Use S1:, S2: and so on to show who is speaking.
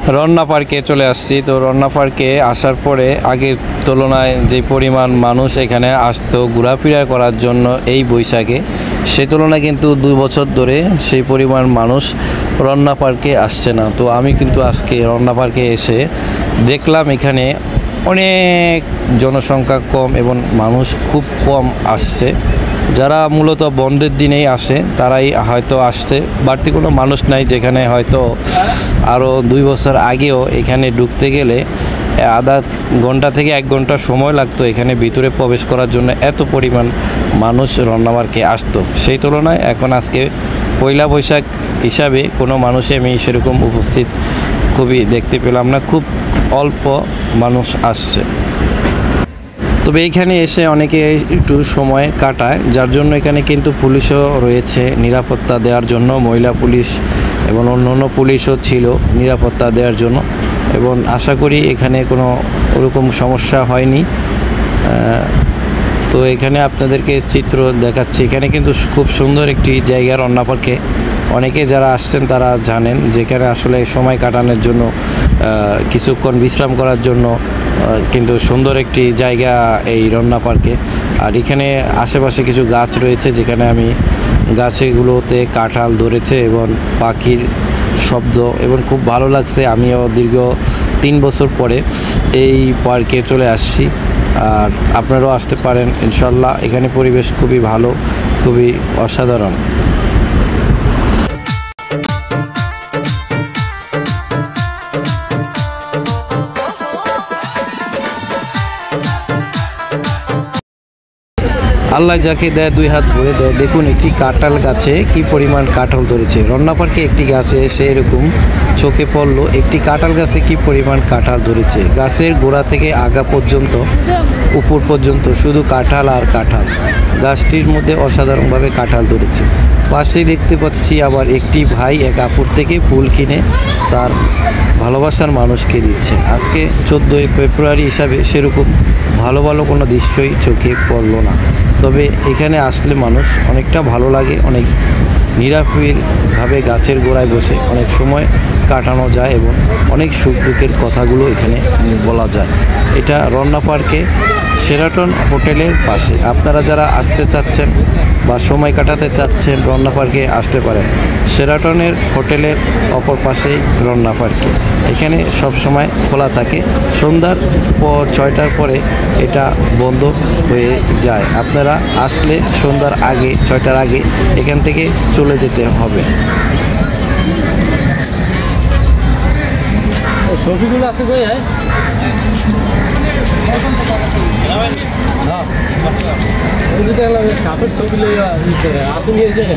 S1: রন্না পার্কে চলে আসছি। তো রন্না পার্কে আসার পরে আগের তুলনায় যে পরিমাণ মানুষ এখানে আসতো ঘোরাফেরা করার জন্য এই বৈশাখে, সেই তুলনায় কিন্তু 2 বছর ধরে সেই পরিমাণ মানুষ রন্না পার্কে আসছে না। তো আমি কিন্তু আজকে রন্না পার্কে এসে দেখলাম এখানে অনেক জনসংখ্যা কম এবং মানুষ খুব কম আসছে। যারা মূলত বন্ধের দিনেই আসে তারাই হয়তো আসছে, বাড়তি কোনো মানুষ নাই। যেখানে হয়তো আরও 2 বছর আগেও এখানে ঢুকতে গেলে আধা ঘন্টা থেকে 1 ঘন্টা সময় লাগতো এখানে ভিতরে প্রবেশ করার জন্য, এত পরিমাণ মানুষ রন্না পার্কে আসতো। সেই তুলনায় এখন আজকে পয়লা বৈশাখ হিসাবে কোনো মানুষই আমি সেরকম উপস্থিত খুবই দেখতে পেলাম না, খুব অল্প মানুষ আসছে। তবে এইখানে এসে অনেকে একটু সময় কাটায়, যার জন্য এখানে কিন্তু পুলিশও রয়েছে নিরাপত্তা দেওয়ার জন্য, মহিলা পুলিশ এবং অন্য পুলিশও ছিল নিরাপত্তা দেওয়ার জন্য, এবং আশা করি এখানে কোনো ওরকম সমস্যা হয়নি। তো এখানে আপনাদেরকে চিত্র দেখাচ্ছি। এখানে কিন্তু খুব সুন্দর একটি জায়গা রন্না পার্কে। অনেকে যারা আসছেন তারা জানেন যেখানে আসলে সময় কাটানোর জন্য, কিছুক্ষণ বিশ্রাম করার জন্য কিন্তু সুন্দর একটি জায়গা এই রন্না পার্কে। আর এখানে আশেপাশে কিছু গাছ রয়েছে, যেখানে আমি গাছগুলোতে কাঁঠাল ধরেছে এবং পাখির শব্দ এবং খুব ভালো লাগছে। আমিও দীর্ঘ 3 বছর পরে এই পার্কে চলে আসছি, আর আপনারাও আসতে পারেন ইনশাল্লাহ। এখানে পরিবেশ খুবই ভালো, খুবই অসাধারণ। আল্লাহ যাকে দেয় 2 হাত ভরে দেয়। দেখুন একটি কাঁঠাল গাছে কি পরিমাণ কাঁঠাল ধরেছে। রন্না পার্কে একটি গাছে এসে এরকম চোখে পড়লো একটি কাঁঠাল গাছে কি পরিমাণ কাঁঠাল ধরেছে। গাছের গোড়া থেকে আগা পর্যন্ত, উপর পর্যন্ত শুধু কাঁঠাল আর কাঁঠাল। গাছটির মধ্যে অসাধারণভাবে কাঁঠাল ধরেছে। পাশেই দেখতে পাচ্ছি আবার একটি ভাই এক আপুর থেকে ফুল কিনে তার ভালোবাসার মানুষকে দিচ্ছে। আজকে 14ই ফেব্রুয়ারি হিসাবে সেরকম ভালো ভালো কোনো দৃশ্যই চোখে পড়লো না। তবে এখানে আসলে মানুষ অনেকটা ভালো লাগে, অনেক নিরাপদভাবে গাছের গোড়ায় বসে অনেক সময় কাটানো যায় এবং অনেক সুখ দুঃখের কথাগুলো এখানে বলা যায়। এটা রন্না পার্কে শেরাটন হোটেলের পাশে। আপনারা যারা আসতে চাচ্ছেন বা সময় কাটাতে চাচ্ছেন রন্না পার্কে আসতে পারেন। শেরাটনের হোটেলের অপর পাশেই রন্না পার্কে। এখানে সব সময় খোলা থাকে, সন্ধ্যার পর 6টার পরে এটা বন্ধ হয়ে যায়। আপনারা আসলে সন্ধ্যার আগে, 6টার আগে এখান থেকে চলে যেতে হবে।
S2: ছবিগুলো আছে কই? কাপড় ছবি আসে নিয়ে যায়।